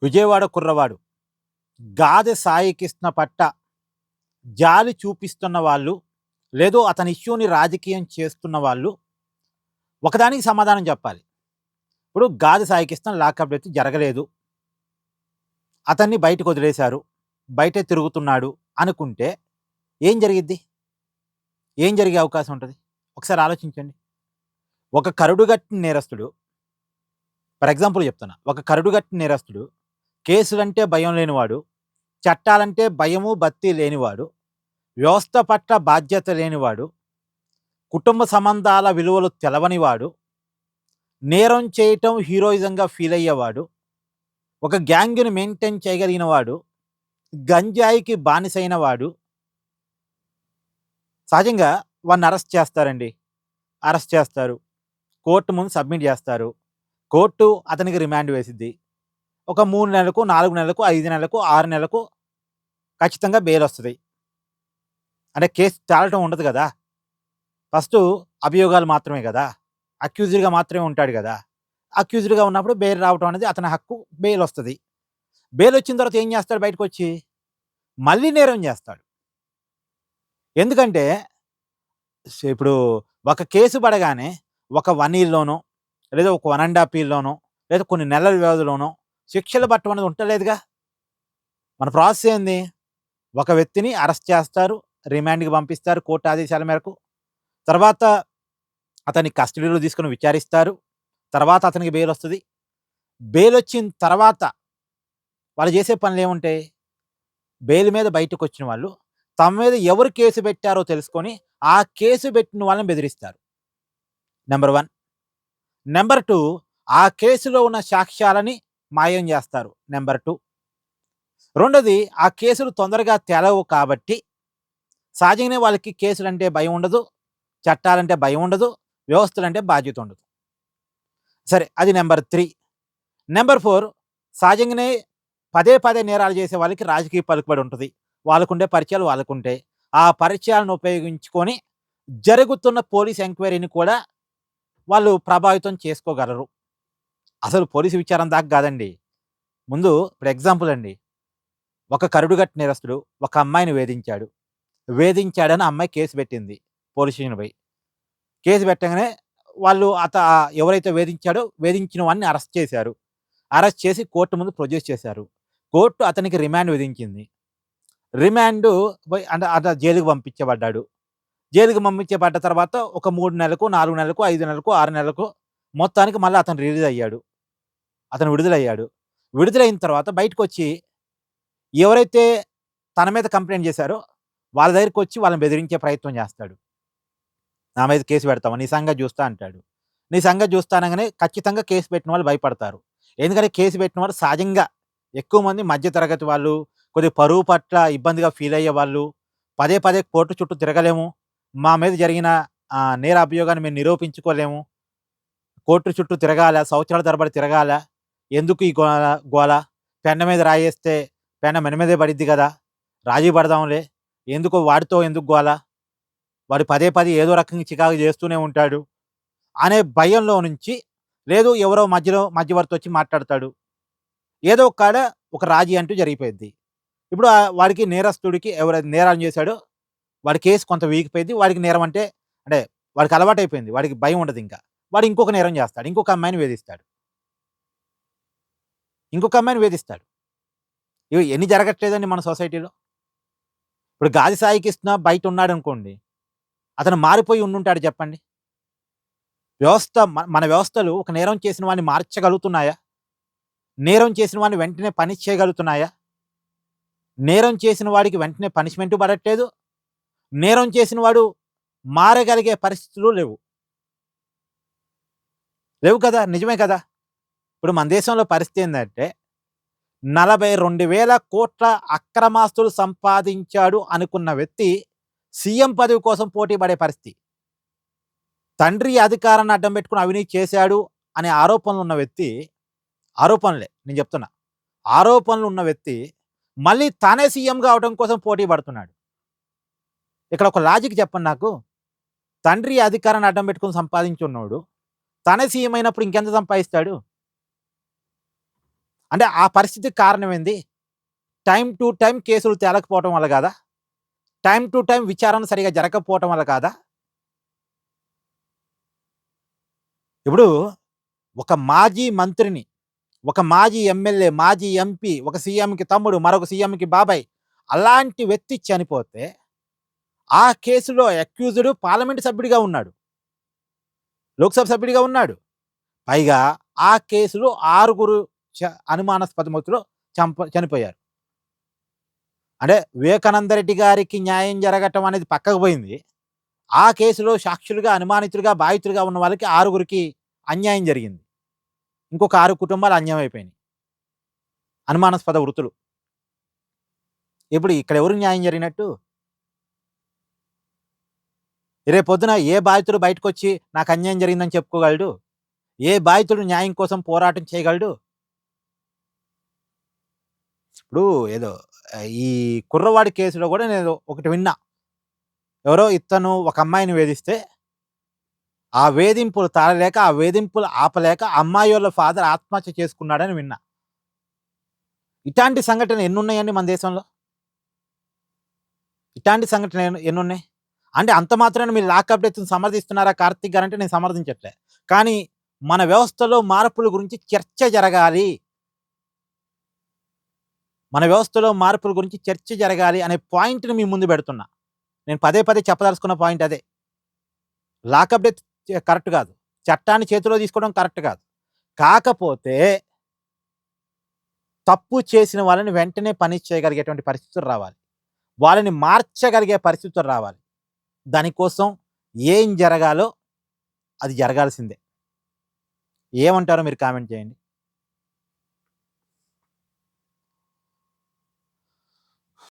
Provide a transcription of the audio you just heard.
విజయవాడ కుర్రవాడు గాదె సాయి కృష్ణ పట్ల జాలి చూపిస్తున్న వాళ్ళు, లేదు అతని ఇష్యూని రాజకీయం చేస్తున్న వాళ్ళు ఒకదానికి సమాధానం చెప్పాలి. ఇప్పుడు గాదె సాయి కృష్ణ లాకప్ డెత్ జరగలేదు. అతన్ని బయటకొదిలేశారు. బయటే తిరుగుతున్నాడు అనుకుంటే ఏం జరిగిద్ది? ఏం జరిగే అవకాశం ఉంటది? ఒకసారి ఆలోచించండి. ఒక కరుడుగట్టిన నేరస్తుడు, ఫర్ ఎగ్జాంపుల్ చెప్తున్నా. ఒక కరుడుగట్టిన నేరస్తుడు, కేసులంటే భయం లేనివాడు, చట్టాలంటే భయము, భక్తి లేనివాడు, వ్యవస్థ పట్ల బాధ్యత లేనివాడు, కుటుంబ సంబంధాల విలువలు తెలవనివాడు, నేరం చేయటం హీరోయిజంగా ఫీల్ అయ్యేవాడు, ఒక గ్యాంగ్‌ని మెయింటైన్ చేయగలిగిన వాడు, గంజాయికి బానిసైన వాడు, సహజంగా వాడిని అరెస్ట్ చేస్తారండి. అరెస్ట్ చేస్తారు. కోర్టు ముందు సబ్మిట్ చేస్తారు. కోర్టు అతనికి రిమాండ్ వేసిద్ది. ఒక 3 నెలలకు, 4 నెలలకు, 5 నెలలకు, 6 నెలలకు ఖచ్చితంగా బెయిల్ వస్తది. అంటే కేసు తేలటం ఉండదు గదా! ఫస్టు అభియోగాలు మాత్రమే గదా! అక్యూజ్డ్‌గా మాత్రమే ఉంటాడు గదా! అక్యూజ్డ్‌గా ఉన్నప్పుడు బెయిల్ రావటం అనేది అతని హక్కు. బెయిల్ వస్తది. బెయిల్ వచ్చిన తర్వాత ఏం చేస్తాడు బయటకొచ్చి? మళ్ళీ నేరం చేస్తాడు. ఎందుకంటే ఇప్పుడు ఒక కేసు పడగానే ఒక 1 ఇయర్‌లోనో, లేదా ఒక 1 ½ ఇయర్‌లోనో, లేదా కొన్ని నెలల వ్యవధిలోనో శిక్షలు పట్టడం అనేది ఉంటలేదుగా. మన ప్రాసెస్ ఏంది? ఒక వ్యక్తిని అరెస్ట్ చేస్తారు. రిమాండ్‌కి పంపిస్తారు కోర్టు ఆదేశాల మేరకు. తర్వాత అతన్ని కస్టడీలో తీసుకొని విచారిస్తారు. తర్వాత అతనికి బెయిల్ వస్తది. బెయిల్ వచ్చిన తర్వాత వాళ్ళు చేసే పనులేముంటాయి? బెయిల్ మీద బయటకొచ్చిన వాళ్ళు తమ మీద ఎవరు కేసు పెట్టారో తెలుసుకొని, ఆ కేసు పెట్టిన వాళ్ళని బెదిరిస్తారు. నంబర్ 1. నంబర్ 2, ఆ కేసులో ఉన్న సాక్ష్యాలని మాయం జేస్తారు. నంబర్ 2. రెండోది, ఆ కేసులు తొందరగా తేలవు కాబట్టి సహజంగానే వాళ్ళకి కేసులంటే భయం ఉండదు. చట్టాలంటే భయం ఉండదు. వ్యవస్థలంటే బాధ్యత ఉండదు. సరే, అది నంబర్ 3. నంబర్ 4, సహజంగానే పదే పదే నేరాలు చేసే వాళ్ళకి రాజకీయ పలుకుబడి ఉంటది. వాళ్ళకుండే పరిచయాలు వాళ్ళకుంటాయి. ఆ పరిచయాలను ఉపయోగించుకొని జరుగుతున్న పోలీస్ ఎంక్వైరీని కూడా వాళ్ళు ప్రభావితం చేసుకోగలరు. అసలు పోలీసు విచారణ దాకా గాదండి. ముందు ఇప్పుడు ఎగ్జాంపుల్ అండి. ఒక కరుడుగట్టిన నేరస్తుడు ఒక అమ్మాయిని వేధించాడు. వేధించాడని ఆ అమ్మాయి కేసు పెట్టింది పోలీస్ స్టేషన్‌కి పోయి. కేసు పెట్టంగానే వాళ్ళు ఎవరైతే వేధించాడో వేధించిన వాడిని అరెస్ట్ చేశారు. అరెస్ట్ చేసి కోర్టు ముందు ప్రొడ్యూస్ చేశారు. కోర్టు అతనికి రిమాండ్ విధించింది. రిమాండు అంటే జైలుకి పంపించబడ్డాడు. జైలుకి పంపించబడ్డ తర్వాత ఒక 3 నెలలకు, 4 నెలలకు, 5 నెలలకు, 6 నెలలకు మొత్తానికి మళ్ళీ అతను రిలీజ్ అయ్యాడు. అతను విడుదలయ్యాడు. విడుదలైన తర్వాత బయటకొచ్చి ఎవరైతే తన మీద కంప్లెయింట్ చేశారో వాళ్ళ దగ్గరికొచ్చి వాళ్ళని బెదిరించే ప్రయత్నం చేస్తాడు. నా మీద కేసు పెడతావా? నీ సంగతి జూస్తా అంటాడు. నీ సంగతి జూస్తా అనంగానే ఖచ్చితంగా కేసు పెట్టిన వాళ్ళు భయపడతారు. ఎందుకంటే కేసు పెట్టిన వాళ్ళు సహజంగా ఎక్కువ మంది మధ్య తరగతి వాళ్ళు, కొద్దిగా పరువు పట్ల ఇబ్బందిగా ఫీల్ అయ్యేవాళ్ళు, పదే పదే కోర్టు చుట్టూ తిరగలేము. మా మీద జరిగిన నేర అభియోగాన్ని మేము నిరూపించుకోలేము. కోర్టు చుట్టూ తిరగాలా, సంవత్సరాల తరబడి తిరగాలా, ఎందుకు ఈ గోల? పెన్న మీద రాయేస్తే పెన్న మన మీదే పడిద్ది గదా! రాజీ పడదాంలే. ఎందుకు వాడితో ఎందుకు గోల? వాడు పదే పదే ఏదో రకంగా చికాకు చేస్తూనే ఉంటాడు అనే భయంలో నుంచి, లేదు ఎవరో మధ్యలో మధ్యవర్తి వచ్చి మాట్లాడతాడు. ఏదో ఒక కాడ ఒక రాజీ అంటూ జరిగిపోయిద్ది. ఇప్పుడు వాడికి నేరస్తుడికి ఎవరైతే నేరం చేశాడో వాడి కేస్ కొంత వీగిపోయిద్ది. వాడికి నేరం అంటే వాడికి అలవాటైపోయింది. వాడికి భయం ఉండదింక. వాడు ఇంకొక నేరం చేస్తాడు. ఇంకొక అమ్మాయిని వేధిస్తాడు. ఇంకొక అమ్మాయిని వేధిస్తాడు. ఇవి ఎన్ని జరగట్లేదండి మన సొసైటీలో. ఇప్పుడు గాది సాయి కృష్ణ బయటున్నాడనుకోండి. అతను మారిపోయి ఉండుంటాడు చెప్పండి. మన వ్యవస్థలు ఒక నేరం చేసిన వాడిని మార్చగలుగుతున్నాయా? నేరం చేసిన వాడిని వెంటనే పనిష్ చేయగలుగుతున్నాయా? నేరం చేసిన వాడికి వెంటనే పనిష్మెంటు పడట్లేదు. నేరం చేసిన వాడు మారగలిగే పరిస్థితులు లేవు. లేవు కదా! నిజమే కదా! ఇప్పుడు మన దేశంలో పరిస్థితి ఏందంటే 42,000 కోట్ల అక్రమాస్తులు సంపాదించాడు అనుకున్న వ్యక్తి సీఎం పదవి కోసం పోటీ పడే పరిస్థితి. తండ్రి అధికారాన్ని అడ్డం పెట్టుకొని అవినీతి చేశాడు అనే ఆరోపణలున్న వ్యక్తి, ఆరోపణలే నేను చెప్తున్నా. ఆరోపణలున్న వ్యక్తి మళ్ళీ తానే సీఎం కావడం కోసం పోటీ పడుతున్నాడు. ఇక్కడ ఒక లాజిక్ చెప్పండి నాకు. తండ్రి అధికారాన్ని అడ్డం పెట్టుకొని సంపాదించున్నోడు తనే సీఎం అయినప్పుడు ఇంకెంత సంపాదిస్తాడు? అంటే ఆ పరిస్థితికి కారణం ఏంది? టైమ్ టు టైమ్ కేసులు తేలకపోవటం వల్ల కాదా? టైమ్ టు టైమ్ విచారణ సరిగ్గా జరగకపోవటం వల్ల కాదా? ఇప్పుడు ఒక మాజీ మంత్రిని, ఒక మాజీ ఎమ్మెల్యే, మాజీ ఎంపీ, ఒక సీఎంకి తమ్ముడు, మరొక సీఎంకి బాబాయ్ అలాంటి వ్యక్తి చనిపోతే, ఆ కేసులో అక్యూజ్డ్ పార్లమెంట్ సభ్యుడిగా ఉన్నాడు. లోక్‌సభ సభ్యుడిగా ఉన్నాడు. పైగా ఆ కేసులో 6 అనుమానాస్పద మృతులు చనిపోయారు. అంటే వివేకానంద రెడ్డి గారికి న్యాయం జరగటం అనేది పక్కకు పోయింది. ఆ కేసులో సాక్షులుగా, అనుమానితులుగా, బాధితులుగా ఉన్న వాళ్ళకి 6కి అన్యాయం జరిగింది. ఇంకొక 6 కుటుంబాలు అన్యాయం అయిపోయినాయి. అనుమానాస్పద వృతులు. ఇప్పుడు ఇక్కడ ఎవరికి న్యాయం జరిగినట్టు? రేపొద్దున ఏ బాధితుడు బయటకొచ్చి నాకు అన్యాయం జరిగిందని చెప్పుకోగలడు? ఏ బాధితుడు న్యాయం కోసం పోరాటం చేయగలడు? ఇప్పుడు ఏదో ఈ కుర్రవాడి కేసులో గూడా నేను ఒకటి విన్నా. ఎవరో ఇతను ఒక అమ్మాయిని వేధిస్తే, ఆ వేధింపులు తాళలేక, ఆ వేధింపులు ఆపలేక అమ్మాయోళ్ళ ఫాదర్ ఆత్మహత్య చేసుకున్నాడని విన్నా. ఇటాంటి సంఘటనలు ఎన్నున్నాయండి మన దేశంలో? ఇటాంటి సంఘటనలు ఎన్నున్నాయి? అంటే అంత మాత్రాన మీరు లాకప్ డెత్‌ని సమర్థిస్తున్నారా కార్తీక్ గారంటే నేను సమర్థించట్లే. కానీ మన వ్యవస్థలో మార్పుల గురించి చర్చ జరగాలి. మన వ్యవస్థలో మార్పుల గురించి చర్చ జరగాలి అనే పాయింట్‌ని మీ ముందు పెడుతున్నా. నేను పదే పదే చెప్పదలుచుకున్న పాయింట్ అదే. లాకప్ డెత్ కరెక్ట్ కాదు. చట్టాన్ని చేతిలో తీసుకోవడం కరెక్ట్ కాదు. కాకపోతే తప్పు చేసిన వాళ్ళని వెంటనే పనిష్ చేయగలిగేటువంటి పరిస్థితులు రావాలి. వాళ్ళని మార్చగలిగే పరిస్థితులు రావాలి. దానికోసం ఏం జరగాలో అది జరగాల్సిందే. ఏమంటారో మీరు కామెంట్ చేయండి.